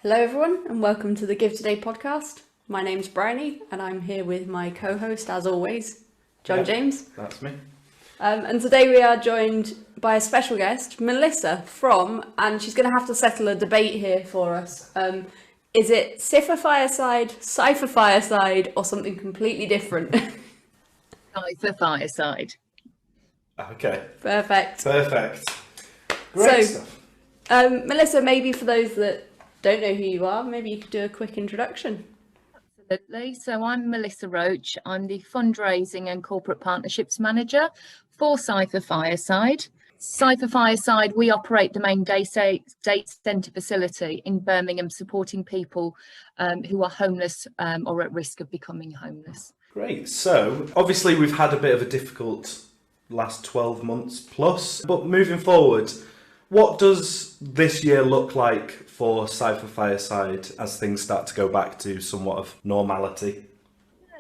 Hello everyone and welcome to the Give Today podcast. My name's Bryony and I'm here with my co-host as always, John James. That's me. And today we are joined by a special guest, Melissa and she's going to have to settle a debate here for us. Is it SIFA Fireside, SIFA Fireside or something completely different? SIFA Fireside. Okay. Perfect. Great stuff. Melissa, maybe for those that don't know who you are, maybe you could do a quick introduction. Absolutely. So I'm Melissa Roach. I'm the Fundraising and Corporate Partnerships Manager for SIFA Fireside. SIFA Fireside, we operate the main day centre facility in Birmingham, supporting people who are homeless or at risk of becoming homeless. Great. So obviously we've had a bit of a difficult last 12 months plus, but moving forward, what does this year look like for SIFA Fireside as things start to go back to somewhat of normality?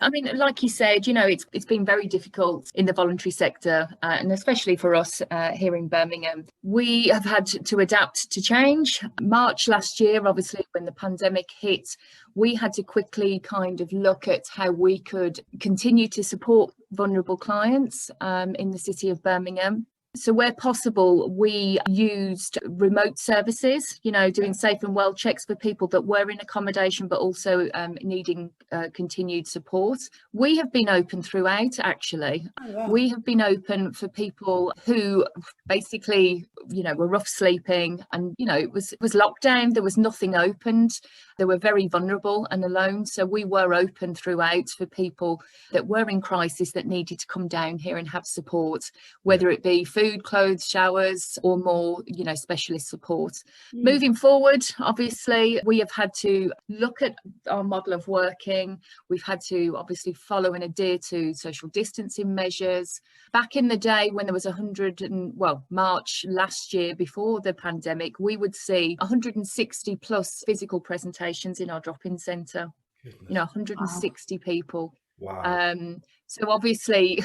I mean, like you said, you know, it's been very difficult in the voluntary sector, and especially for us here in Birmingham. We have had to adapt to change. March last year, obviously, when the pandemic hit, we had to quickly kind of look at how we could continue to support vulnerable clients in the city of Birmingham. So where possible, we used remote services, you know, doing safe and well checks for people that were in accommodation, but also needing continued support. We have been open throughout, actually. Oh, wow. We have been open for people who basically, you know, were rough sleeping and, you know, it was lockdown. There was nothing opened. They were very vulnerable and alone. So we were open throughout for people that were in crisis that needed to come down here and have support, whether it be food, clothes, showers, or more, you know, specialist support. Moving forward, obviously, we have had to look at our model of working. We've had to obviously follow and adhere to social distancing measures. Back in the day when there was March last year before the pandemic, we would see 160 plus physical presentations in our drop-in centre. Goodness. You know, 160 people. Wow. So obviously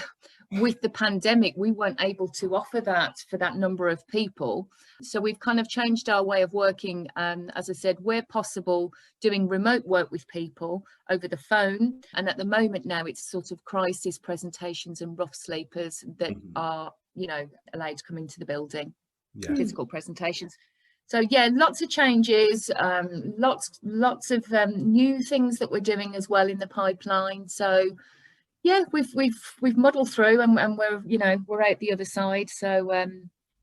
with the pandemic, we weren't able to offer that for that number of people. So we've kind of changed our way of working. As I said, where possible, doing remote work with people over the phone. And at the moment now, it's sort of crisis presentations and rough sleepers that are, you know, allowed to come into the building, physical presentations. So yeah, lots of changes, lots of new things that we're doing as well in the pipeline. So yeah, we've muddled through and we're out the other side. So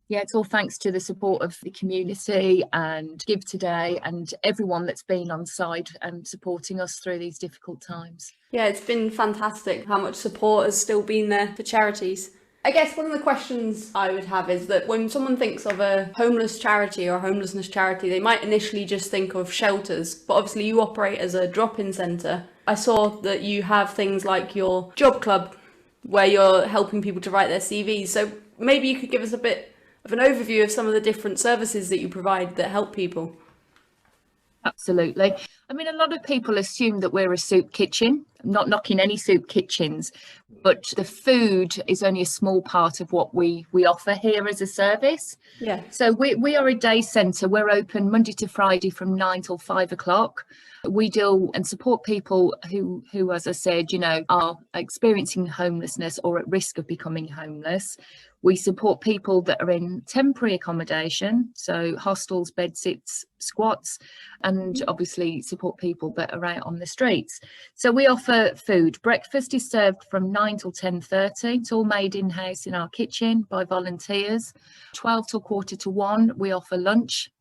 yeah, it's all thanks to the support of the community and Give Today and everyone that's been on side and supporting us through these difficult times. Yeah, it's been fantastic how much support has still been there for charities. I guess one of the questions I would have is that when someone thinks of a homeless charity or a homelessness charity, they might initially just think of shelters, but obviously you operate as a drop-in centre. I saw that you have things like your job club where you're helping people to write their CVs. So maybe you could give us a bit of an overview of some of the different services that you provide that help people. Absolutely. I mean, a lot of people assume that we're a soup kitchen. I'm not knocking any soup kitchens, but the food is only a small part of what we offer here as a service. Yeah. So we are a day centre. We're open Monday to Friday from 9 till 5 o'clock. We deal and support people who, as I said, you know, are experiencing homelessness or at risk of becoming homeless. We support people that are in temporary accommodation, so hostels, bedsits, squats, and obviously support people that are out on the streets. So we offer food. Breakfast is served from 9 till 10:30. It's all made in-house in our kitchen by volunteers. 12 till 1:45, we offer lunch.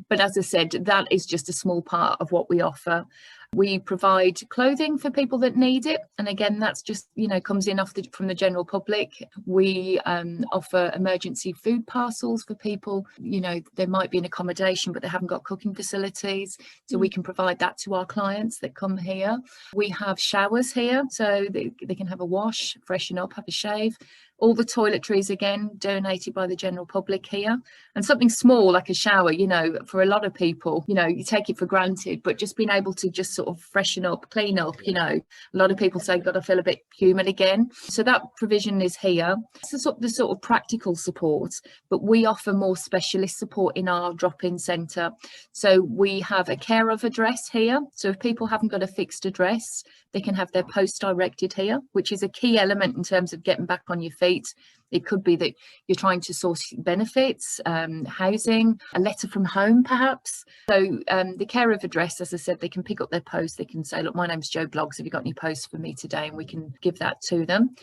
But as I said, that is just a small part of what we offer. We provide clothing for people that need it. And again, that's just, you know, comes in from the general public. We offer emergency food parcels for people, you know, they might be in accommodation, but they haven't got cooking facilities. So we can provide that to our clients that come here. We have showers here, so they can have a wash, freshen up, have a shave. All the toiletries, again, donated by the general public here. And something small like a shower, you know, for a lot of people, you know, you take it for granted, but just being able to just sort of freshen up, clean up, you know, a lot of people say, God, I feel a bit human again. So that provision is here. It's the sort of practical support, but we offer more specialist support in our drop-in centre. So we have a care of address here. So if people haven't got a fixed address, they can have their post directed here, which is a key element in terms of getting back on your feet. It could be that you're trying to source benefits, housing, a letter from home, perhaps. So the care of address, as I said, they can pick up their post. They can say, look, my name's Joe Bloggs. Have you got any posts for me today? And we can give that to them.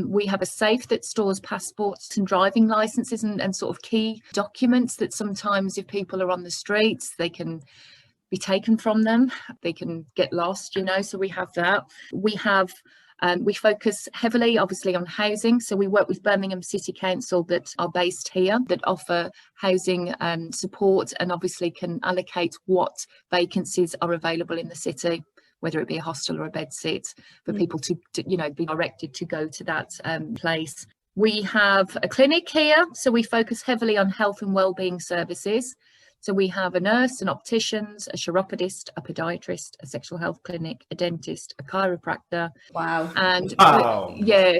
We have a safe that stores passports and driving licenses and sort of key documents that sometimes if people are on the streets, they can be taken from them. They can get lost, you know, so we have that. We focus heavily, obviously, on housing. So we work with Birmingham City Council that are based here, that offer housing support and obviously can allocate what vacancies are available in the city, whether it be a hostel or a bed sit, for people to you know, be directed to go to that place. We have a clinic here, so we focus heavily on health and wellbeing services. So we have a nurse, an opticians, a chiropodist, a podiatrist, a sexual health clinic, a dentist, a chiropractor. Wow. And Wow. yeah.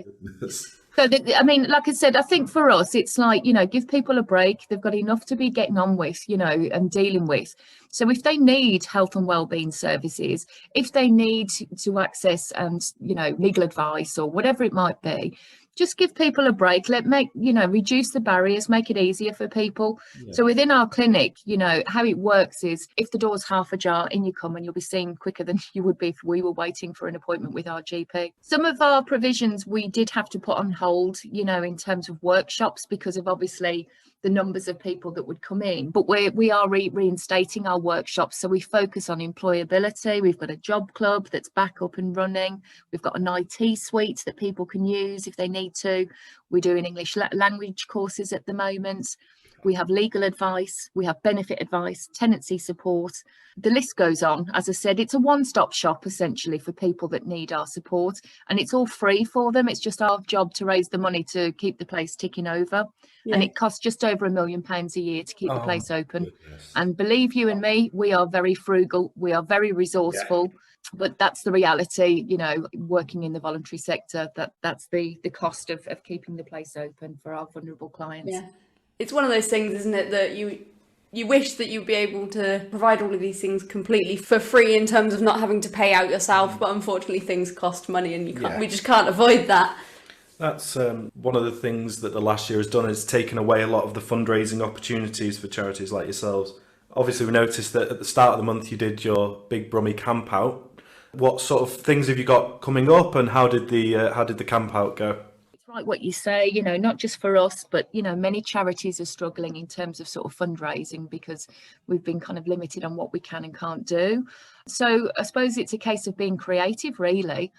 So, I mean, like I said, I think for us, it's like, you know, give people a break. They've got enough to be getting on with, you know, and dealing with. So if they need health and wellbeing services, if they need to access, you know, legal advice or whatever it might be, just give people a break, reduce the barriers, make it easier for people. Yeah. So within our clinic, you know, how it works is if the door's half ajar, in you come and you'll be seen quicker than you would be if we were waiting for an appointment with our GP. Some of our provisions we did have to put on hold, you know, in terms of workshops because of obviously the numbers of people that would come in, but we are reinstating our workshops. So we focus on employability. We've got a job club that's back up and running. We've got an IT suite that people can use if they need to. We're doing English language courses at the moment. We have legal advice, we have benefit advice, tenancy support. The list goes on. As I said, it's a one-stop shop essentially for people that need our support, and it's all free for them. It's just our job to raise the money to keep the place ticking over. Yeah. And it costs just over £1 million a year to keep the place open. Goodness. And believe you and me, we are very frugal, we are very resourceful. Yeah. But that's the reality, you know, working in the voluntary sector, that's the cost of keeping the place open for our vulnerable clients. Yeah. It's one of those things, isn't it, that you wish that you'd be able to provide all of these things completely for free in terms of not having to pay out yourself, but unfortunately things cost money and we just can't avoid that. That's one of the things that the last year has done, is taken away a lot of the fundraising opportunities for charities like yourselves. Obviously, we noticed that at the start of the month you did your big Brummie camp out. What sort of things have you got coming up, and how did the camp out go? Right, what you say, you know, not just for us, but, you know, many charities are struggling in terms of sort of fundraising because we've been kind of limited on what we can and can't do. So I suppose it's a case of being creative, really,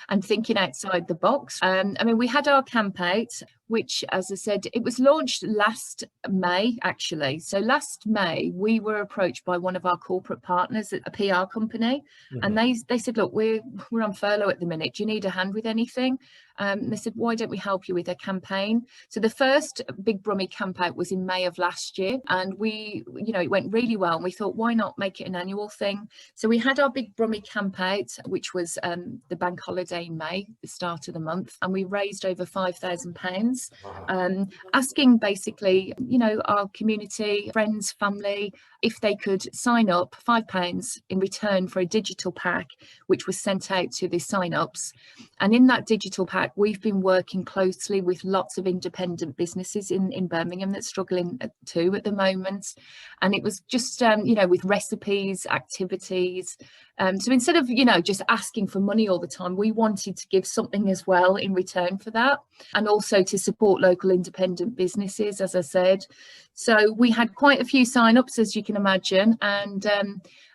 and thinking outside the box. I mean, we had our camp out, which, as I said, it was launched last May, actually. So last May, we were approached by one of our corporate partners at a PR company, and they said, look, we're on furlough at the minute. Do you need a hand with anything? And they said, why don't we help you with a campaign? So the first big Brummie camp out was in May of last year, and we, you know, it went really well. And we thought, why not make it an annual thing? So we had our big Brummie camp out, which was the bank holiday in May, the start of the month, and we raised over £5,000, asking basically, you know, our community, friends, family, if they could sign up £5 in return for a digital pack, which was sent out to the sign-ups. And in that digital pack, we've been working closely with lots of independent businesses in Birmingham that's struggling too at the moment. And it was just, you know, with recipes, activities. So instead of, you know, just asking for money all the time, we wanted to give something as well in return for that. And also to support local independent businesses, as I said. So we had quite a few sign-ups, as you can imagine. And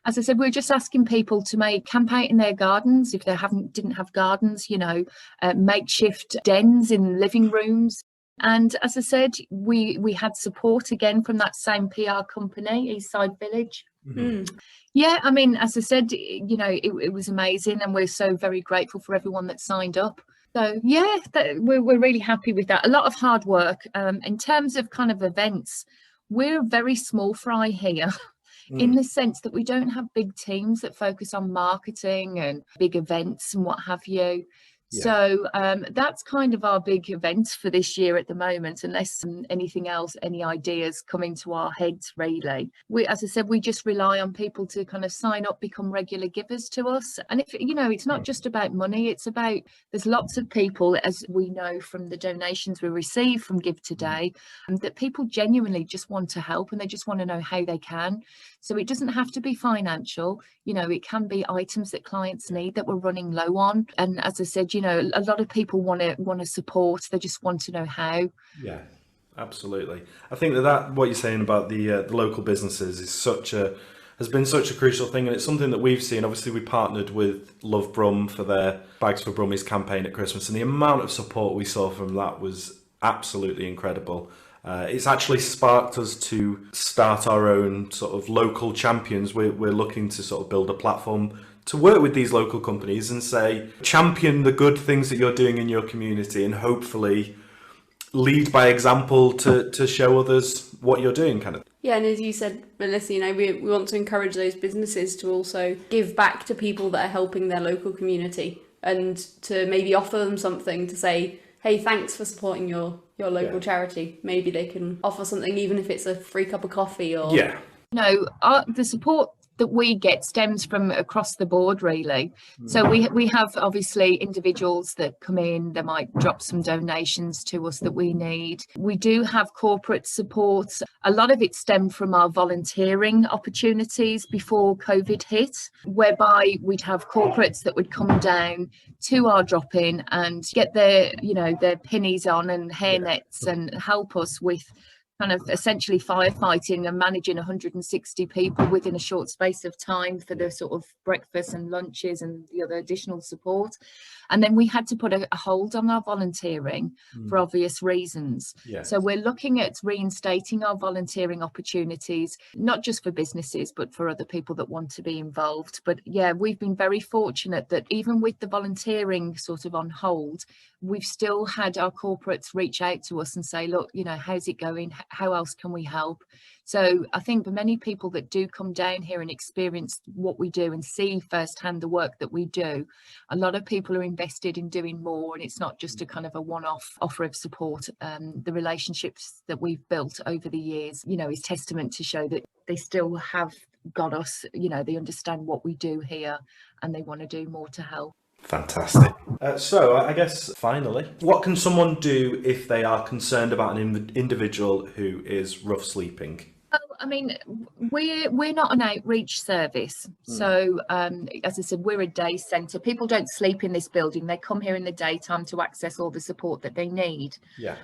as I said, we're just asking people to make camp out in their gardens if they didn't have gardens, you know, makeshift dens in living rooms. And as I said, we had support again from that same PR company, Eastside Village. Yeah, I mean, as I said, you know, it was amazing, and we're so very grateful for everyone that signed up. So yeah, we're really happy with that. A lot of hard work. In terms of kind of events, we're very small fry here. In the sense that we don't have big teams that focus on marketing and big events and what have you. Yeah. So that's kind of our big event for this year at the moment, unless anything else, any ideas coming to our heads, really. As I said, we just rely on people to kind of sign up, become regular givers to us. And if, you know, it's not just about money, it's about, there's lots of people, as we know from the donations we receive from Give Today, that people genuinely just want to help and they just want to know how they can. So it doesn't have to be financial, you know, it can be items that clients need that we're running low on. And as I said, you know, a lot of people want to support, they just want to know how. Yeah, absolutely. I think that what you're saying about the local businesses is has been such a crucial thing, and it's something that we've seen. Obviously, we partnered with Love Brum for their Bags for Brummies campaign at Christmas, and the amount of support we saw from that was absolutely incredible. It's actually sparked us to start our own sort of local champions. We're looking to sort of build a platform to work with these local companies and say, champion the good things that you're doing in your community and hopefully lead by example to show others what you're doing, kind of. Yeah, and as you said, Melissa, you know, we want to encourage those businesses to also give back to people that are helping their local community and to maybe offer them something to say, hey, thanks for supporting your local charity. Maybe they can offer something, even if it's a free cup of coffee or... Yeah. No, the support that we get stems from across the board, really. So we have obviously individuals that come in, they might drop some donations to us that we need. We do have corporate support. A lot of it stemmed from our volunteering opportunities before COVID hit, whereby we'd have corporates that would come down to our drop-in and get their, you know, their pennies on and hairnets and help us with kind of essentially firefighting and managing 160 people within a short space of time for the sort of breakfast and lunches and the other additional support. And then we had to put a hold on our volunteering for obvious reasons. So we're looking at reinstating our volunteering opportunities, not just for businesses, but for other people that want to be involved. But yeah, we've been very fortunate that even with the volunteering sort of on hold, we've still had our corporates reach out to us and say, look, you know, how's it going? How else can we help? So I think for many people that do come down here and experience what we do and see firsthand the work that we do, a lot of people are invested in doing more, and it's not just a kind of a one-off offer of support. The relationships that we've built over the years, you know, is testament to show that they still have got us, you know, they understand what we do here and they want to do more to help. Fantastic. So I guess finally, what can someone do if they are concerned about an individual who is rough sleeping? Well, I mean, we're not an outreach service. So, as I said, we're a day centre. People don't sleep in this building. They come here in the daytime to access all the support that they need. Yeah.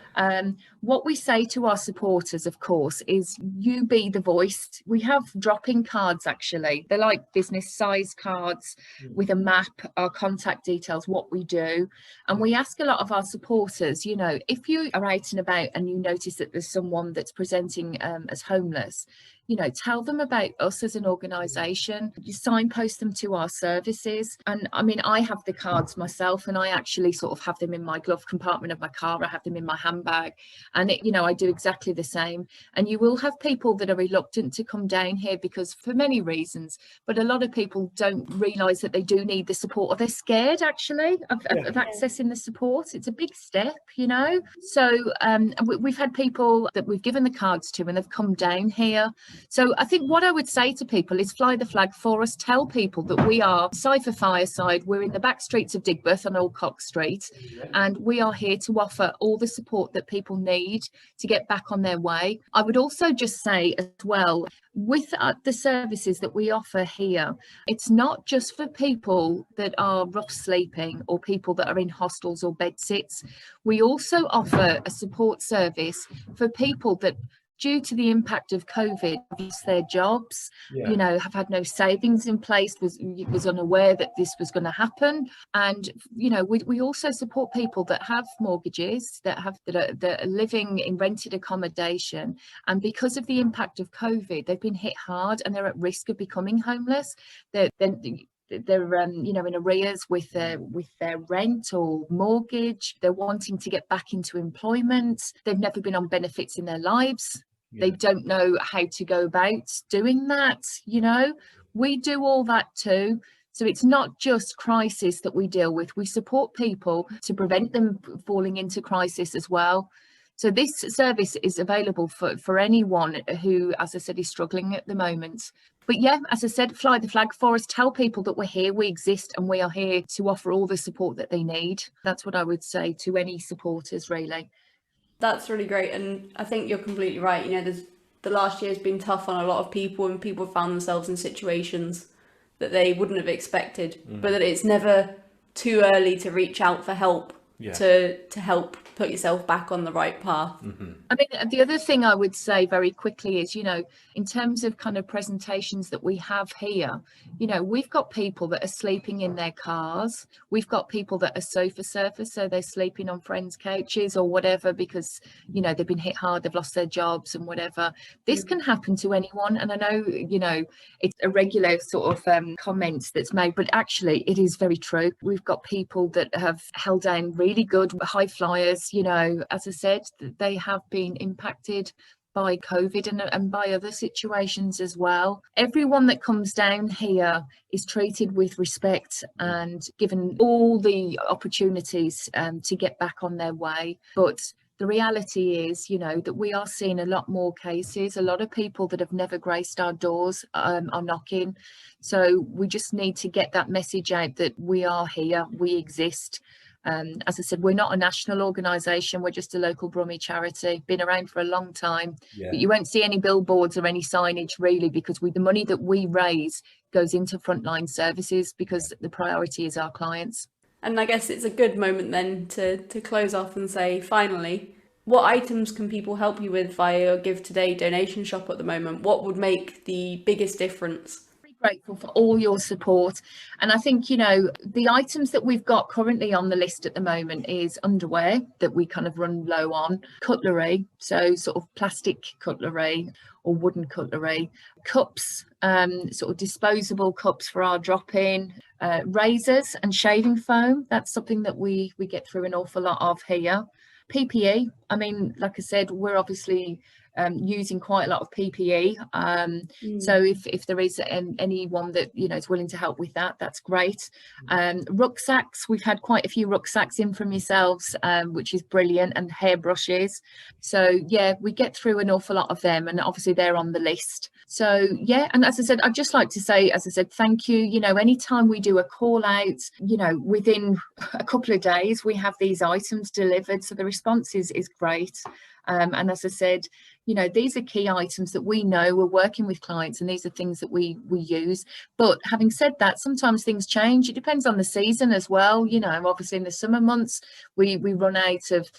What we say to our supporters, of course, is you be the voice. We have drop-in cards, actually. They're like business size cards with a map, our contact details, what we do. And we ask a lot of our supporters, you know, if you are out and about and you notice that there's someone that's presenting as homeless, you know, tell them about us as an organisation. You signpost them to our services. And I mean, I have the cards myself, and I actually sort of have them in my glove compartment of my car. I have them in my handbag, and you know, I do exactly the same. And you will have people that are reluctant to come down here because for many reasons, but a lot of people don't realise that they do need the support, or they're scared actually of accessing the support. It's a big step, you know. So we've had people that we've given the cards to and they've come down here. So I think what I would say to people is fly the flag for us. Tell people that we are SIFA Fireside. We're in the back streets of Digbeth on Old Cock Street, and we are here to offer all the support that people need to get back on their way. I would also just say as well, with the services that we offer here, it's not just for people that are rough sleeping or people that are in hostels or bed sits. We also offer a support service for people that, due to the impact of COVID, lost their jobs, you know, have had no savings in place, was unaware that this was going to happen. And, you know, we also support people that have mortgages, that are living in rented accommodation. And because of the impact of COVID, they've been hit hard and they're at risk of becoming homeless. they're you know, in arrears with their rent or mortgage. They're wanting to get back into employment. They've never been on benefits in their lives. They don't know how to go about doing that. You know, we do all that too. So it's not just crisis that we deal with. We support people to prevent them falling into crisis as well. So this service is available for anyone who, as I said, is struggling at the moment. But yeah, as I said, fly the flag for us, tell people that we're here, we exist, and we are here to offer all the support that they need. That's what I would say to any supporters, really. That's really great, and I think you're completely right. You know, the last year has been tough on a lot of people, and people found themselves in situations that they wouldn't have expected, but that it's never too early to reach out for help, to help put yourself back on the right path. I mean, the other thing I would say very quickly is, you know, in terms of kind of presentations that we have here, you know, we've got people that are sleeping in their cars. We've got people that are sofa surfers, so they're sleeping on friends' couches or whatever because, you know, they've been hit hard, they've lost their jobs and whatever. This can happen to anyone. And I know, you know, it's a regular sort of comment that's made, but actually it is very true. We've got people that have held down really good high flyers. You know, as I said, they have been impacted by COVID and by other situations as well. Everyone that comes down here is treated with respect and given all the opportunities to get back on their way. But the reality is, you know, that we are seeing a lot more cases. A lot of people that have never graced our doors are knocking. So we just need to get that message out that we are here, we exist. As I said, we're not a national organisation, we're just a local Brummie charity, been around for a long time, but you won't see any billboards or any signage really, because the money that we raise goes into frontline services because the priority is our clients. And I guess it's a good moment then to close off and say, finally, what items can people help you with via your Give Today donation shop at the moment? What would make the biggest difference? Grateful for all your support, and I think, you know, the items that we've got currently on the list at the moment is underwear that we kind of run low on, cutlery, so sort of plastic cutlery or wooden cutlery, cups, sort of disposable cups for our drop-in, razors and shaving foam. That's something that we get through an awful lot of here. PPE, I mean, like I said, we're obviously using quite a lot of PPE. So if there is anyone that, you know, is willing to help with that, that's great. Rucksacks, we've had quite a few rucksacks in from yourselves, which is brilliant, and hairbrushes. So yeah, we get through an awful lot of them, and obviously they're on the list. So yeah, and as I said, I'd just like to say, as I said, thank you. You know, anytime we do a call out, you know, within a couple of days we have these items delivered, so the response is great. And as I said, you know, these are key items that we know, we're working with clients, and these are things that we use. But having said that, sometimes things change. It depends on the season as well. You know, obviously in the summer months we run out of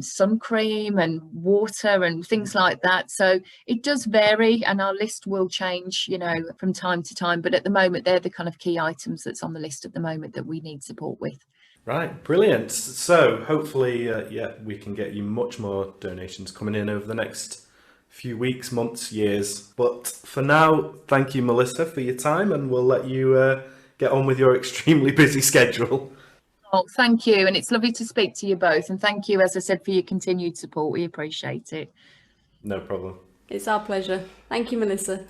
sun cream and water and things like that. So it does vary, and our list will change, you know, from time to time. But at the moment, they're the kind of key items that's on the list at the moment that we need support with. Right, brilliant. So hopefully, we can get you much more donations coming in over the next few weeks, months, years. But for now, thank you, Melissa, for your time, and we'll let you get on with your extremely busy schedule. Oh, thank you. And it's lovely to speak to you both. And thank you, as I said, for your continued support. We appreciate it. No problem. It's our pleasure. Thank you, Melissa.